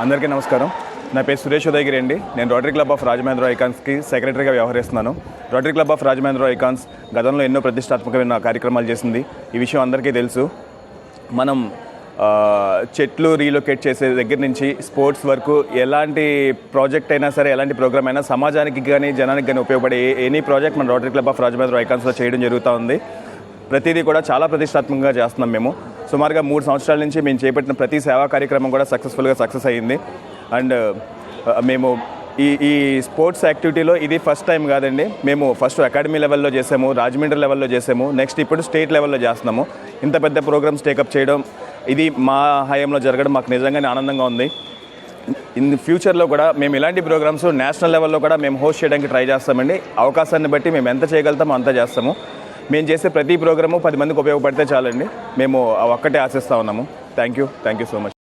అందరికీ నమస్కారం. నా పేరు సురేష్ ఉదయగిరి అండి. నేను రోటరీ క్లబ్ ఆఫ్ రాజమహేంద్ర ఐకాన్స్కి సెక్రటరీగా వ్యవహరిస్తున్నాను. Rotary club of Rajamahendra icons గతంలో ఎన్నో ప్రతిష్టాత్మకమైన కార్యక్రమాలు చేసింది. ఈ విషయం అందరికీ తెలుసు. మనం చెట్లు రీలొకేట్ చేసే దగ్గర నుంచి స్పోర్ట్స్ వరకు ఎలాంటి ప్రాజెక్ట్ అయినా సరే, ఎలాంటి ప్రోగ్రామ్ అయినా సమాజానికి కానీ జనానికి కానీ ఉపయోగపడే ఎనీ ప్రాజెక్ట్ మన రోటరీ క్లబ్ ఆఫ్ రాజమహేంద్ర ఐకాన్స్లో చేయడం జరుగుతూ ఉంది. ప్రతిదీ కూడా చాలా ప్రతిష్టాత్మకంగా చేస్తున్నాం. మేము సుమారుగా 3 సంవత్సరాల నుంచి మేము చేపట్టిన ప్రతి సేవా కార్యక్రమం కూడా సక్సెస్ అయ్యింది. అండ్ మేము ఈ స్పోర్ట్స్ యాక్టివిటీలో ఇది ఫస్ట్ టైం కాదండి. మేము ఫస్ట్ అకాడమీ లెవెల్లో చేసాము, రాజమండ్రి లెవెల్లో చేసాము, నెక్స్ట్ ఇప్పుడు స్టేట్ లెవెల్లో చేస్తున్నాము. ఇంత పెద్ద ప్రోగ్రామ్స్ టేకప్ చేయడం, ఇది మా హయాంలో జరగడం మాకు నిజంగానే ఆనందంగా ఉంది. ఇన్ ఫ్యూచర్లో కూడా మేము ఇలాంటి ప్రోగ్రామ్స్ నేషనల్ లెవెల్లో కూడా మేము హోస్ట్ చేయడానికి ట్రై చేస్తామండి. అవకాశాన్ని బట్టి మేము ఎంత చేయగలుగుతామో అంత చేస్తాము. మేము చేసే ప్రతి ప్రోగ్రాము 10 మందికి ఉపయోగపడితే చాలండి. మేము ఒక్కటే ఆశిస్తూ ఉన్నాము. Thank you so much.